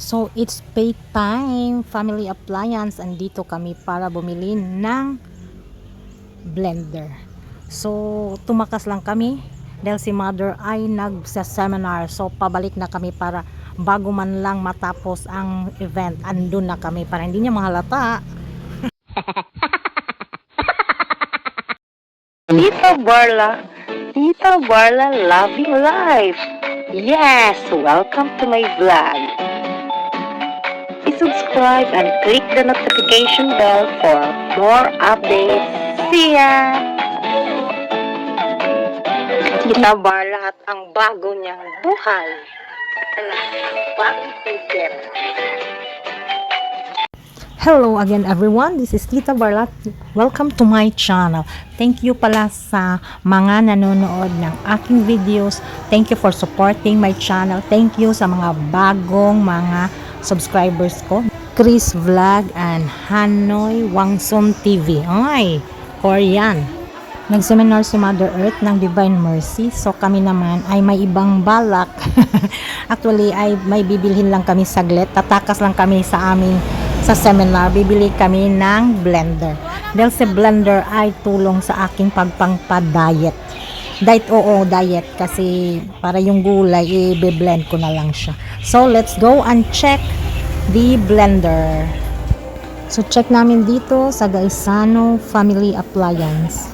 So, it's pay time, family appliance. Andito kami para bumili ng blender. So, tumakas lang kami dahil si mother ay nagsa-seminar. So, pabalik na kami para bago man lang matapos ang event, andun na kami para hindi niya mahalata. Tita Barla loving life. Yes, welcome to my vlog. Subscribe and click the notification bell for more updates. See ya! Tita Barla at ang bago niyang buhay. Bagong tigil. Hello again everyone, this is Tita Barla. Welcome to my channel. Thank you pala sa mga nanonood ng aking videos. Thank you for supporting my channel. Thank you sa mga bagong mga subscribers ko. Chris Vlog and Hanoi Wangsun TV. Ay, Korean. Nag-seminar si Mother Earth ng Divine Mercy. So kami naman ay may ibang balak. Actually ay may bibilhin lang kami saglit. Tatakas lang kami sa aming sa seminar, bibili kami ng blender. Dahil si blender ay tulong sa aking pagpangpa-diet. Diet kasi para yung gulay i-blend ko na lang siya. So let's go and check the blender. So check namin dito sa Gaisano Family Appliance.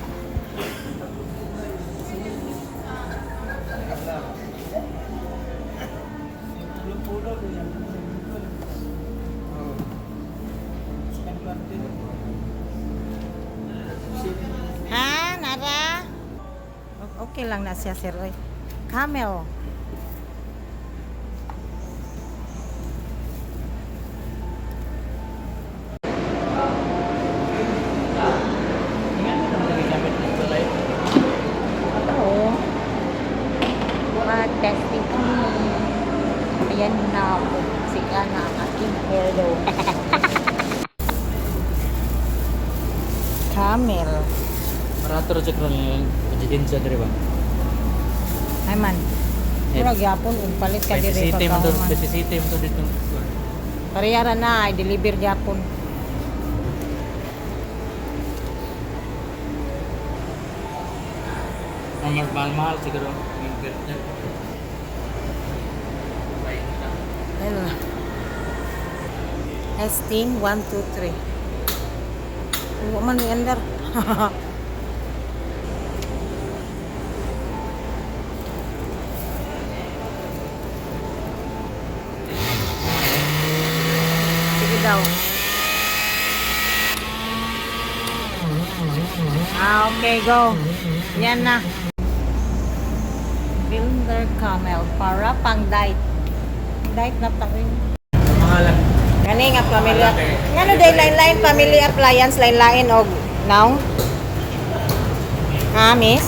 Ha, Nara? Okay lang na siya, sir. Camel. Oo. Mag-testing kami. Ayan na ako. Si Ana, aking hello. Camel. Marator sa kron yung kajidin sa diri ba? Ay man. Murag yapon ug palit ka diri City mo to, pagkahuman. City mo to dito. Parehara na ay deliver yapon. Ang mahal siguro yung birthday. Ayun. Testing 1 2 3. Huwag man may under. Sige daw. Okay, go. Yan na. Builder Camel para pang diet. Diet na tayo. Mahalan. Kani nga pamilya. Ngano day line family appliance line og now? Ha, miss?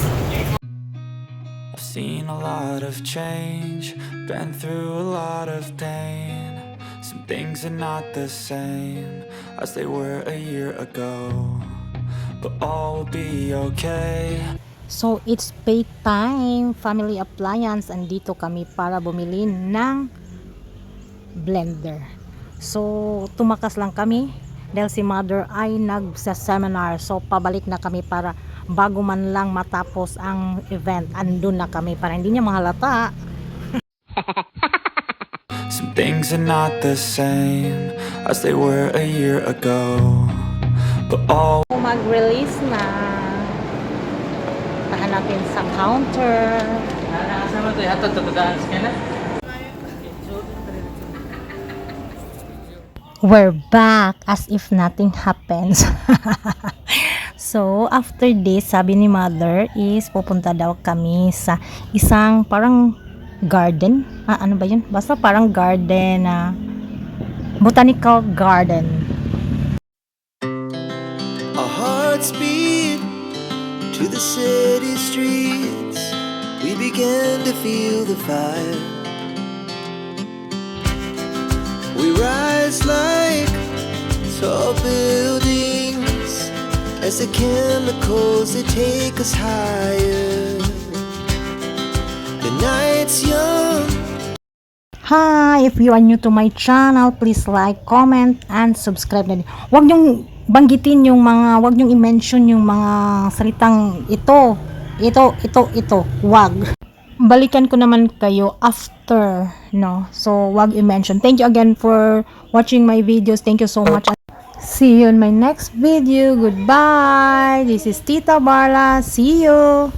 I've seen a lot of change, been through a lot of pain. Some things are not the same as they were a year ago, but all will be okay. So, it's pay time, family appliance. Andito kami para bumili ng blender. So, tumakas lang kami dahil si mother ay nagsa-seminar. So, pabalik na kami para bago man lang matapos ang event, andun na kami para hindi niya mahalata. Some things are not the same as they were a year ago, but all Mag-release na. Pahanapin sa counter. Sama to hatod to daan sa We're back as if nothing happens. So, after this, sabi ni mother is pupunta daw kami sa isang parang garden. Ano ba yun? Basta parang garden, botanical garden. Our hearts beat to the city streets. We began to feel the fire. We rise like tall buildings as the chemicals they take us higher. The night's young. Hi! If you are new to my channel, please like, comment, and subscribe na din. Huwag niyong banggitin yung mga, huwag niyong i-mention yung mga salitang ito. Huwag. Balikan ko naman kayo after, no? So, wag i-mention. Thank you again for watching my videos. Thank you so much. See you in my next video. Goodbye. This is Tita Barla. See you.